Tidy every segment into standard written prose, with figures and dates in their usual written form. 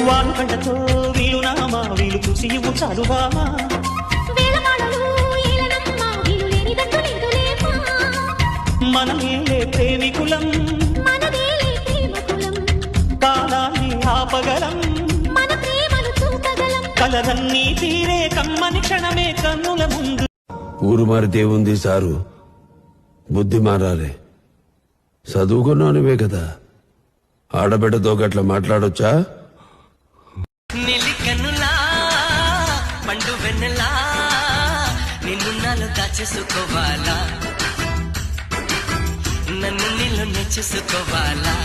వానుకంటతో వీలునామా వీలు చూసి ఇవ్వు చాలు బామా మనమేలే ప్రేమికులం కాలాన్ని ఆపగలం కలరన్నీ తీరే కమ్మని క్షణమే కన్నుల ముందు. ఊరు మారితేముంది సారు, బుద్ధి మారాలి. చదువుకున్నానువే కదా, ఆడబిడ్డతో గట్లా మాట్లాడొచ్చా? నిలికనులా పండు వెన్నెలా నిన్ను నాలో దాచేసుకోవాలా, నన్ను నీళ్ళు నెచ్చేసుకోవాలా.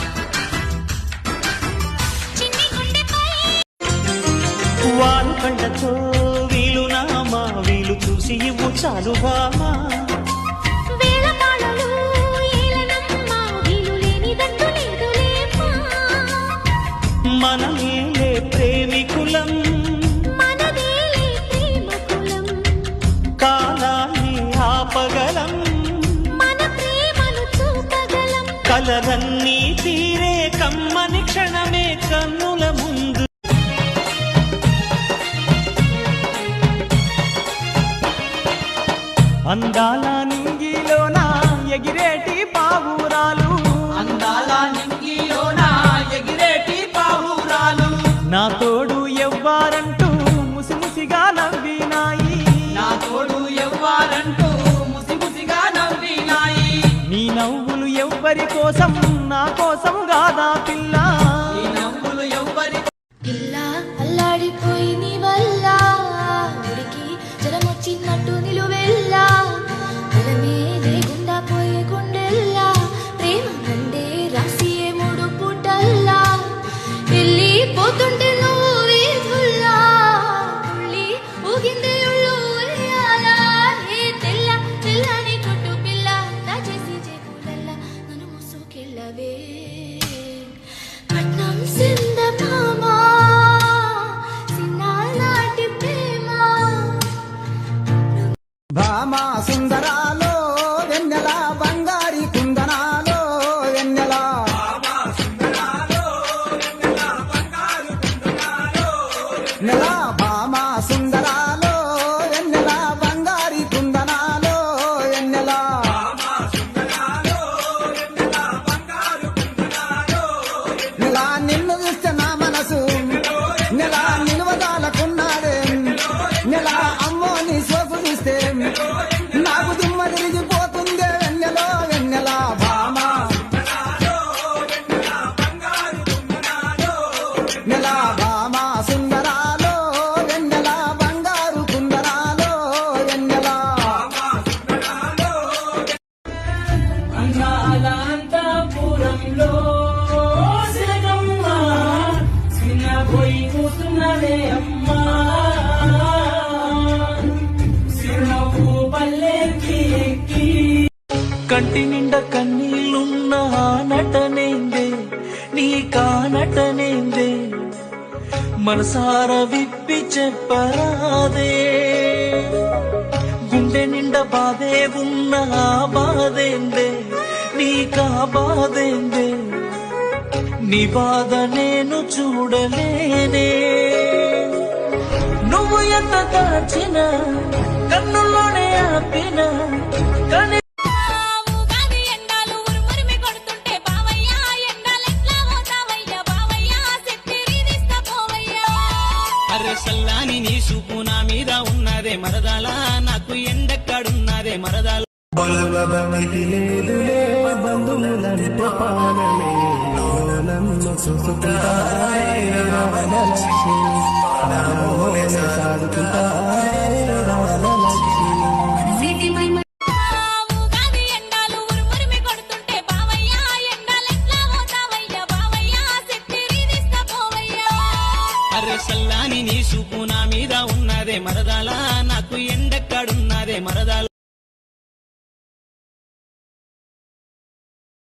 వానుకంటతో వీలునామా వీలు చూసి ఇవ్వు చాలు బామా మనమేలే ప్రేమికులం కాలాన్ని ఆపగలం కలరన్నీ తీరే కమ్మని క్షణమే కన్నుల ముందు. అందాల నింగిలోన ఎగిరేటి పావురాలు, అందాల నింగిలోన ఎగిరేటి పావురాలు, నా తోడు ఎవ్వారంటూ ముసిముసిగా నవ్వినాయి, నా తోడు ఎవ్వారంటూ ముసిముసిగా నవ్వినాయి. నీ నవ్వులు ఎవ్వరి కోసం, నా కోసం గాదా పిల్ల, నీ నవ్వులు ఎవ్వరి పిల్ల అల్లాడిపోయి నీ వల్ల ఉడికి జరమొచ్చినట్టు నిలువెల్లా బలమే లేకుండా పోయే గుండెల్లా ప్రేమ నండే రాసి మూడు పూటల్లా వెళ్ళిపోతుంటే నువ్వు వీధుల్లా ఉళ్ళి ఊగిందే ఉళ్ళు ఉయ్యాలా. ఏ తెల్ల తెల్లని కొట్టు పిల్ల దాచేసి చేకులల్లా నన్ను మోసుకెళ్ళవే పట్నం సింద మామా సిన్నానాటి ప్రేమ. భామా సుందరాలో వెన్నెల బంగారి కుందనాలో వెన్నెల, నెల భామా సుందరాలో వెన్నెల బంగారి కుందనాలో వెన్నెల, నెల నిన్ను చూస్తే నా మనసు నెల నిలువదాలకున్నాడే, నెల అమ్మో నీ సోపు చూస్తే నాకు దిమ్మ తిరిగిపోతుందే వెన్నెలో వెన్నెల భామా, నెల భామా సుందరాలో వెన్నెల బంగారు కుందరాలో వెన్నెల. అందాల అంతఃపురంలో సిలకమ్మ సిన్నబోయి కూతున్నదే అమ్మా, సిన్నపు పల్లెకి ఎక్కి కంటి నిండా కన్నీళ్ళున్న నటనేందే నీ కానటనేందే మనసార విప్పి చెప్పరాదే, గుండె నిండా బాధే ఉన్న బాధేందే నీకా బాధేందే, నీ బాధ నేను చూడలేనే, నువ్వు ఎంత దాచిన కన్నుల్లోనే ఆపిన కానీ సల్లాని నీ చూపు నా మీద ఉన్నదే మరదాలా, నాకు ఎండెక్కడున్నదే మరదాల. లేదులే బంధువులంటే పాలనే నన్ను చూసుకుంటారే రామలక్ష్మి, సాదుకుంటారే రామలక్ష్మి. సల్లాని నీ చూపు నా మీద ఉన్నదే మరదాలా, నాకు ఎండెక్కడున్నదే మరదాల.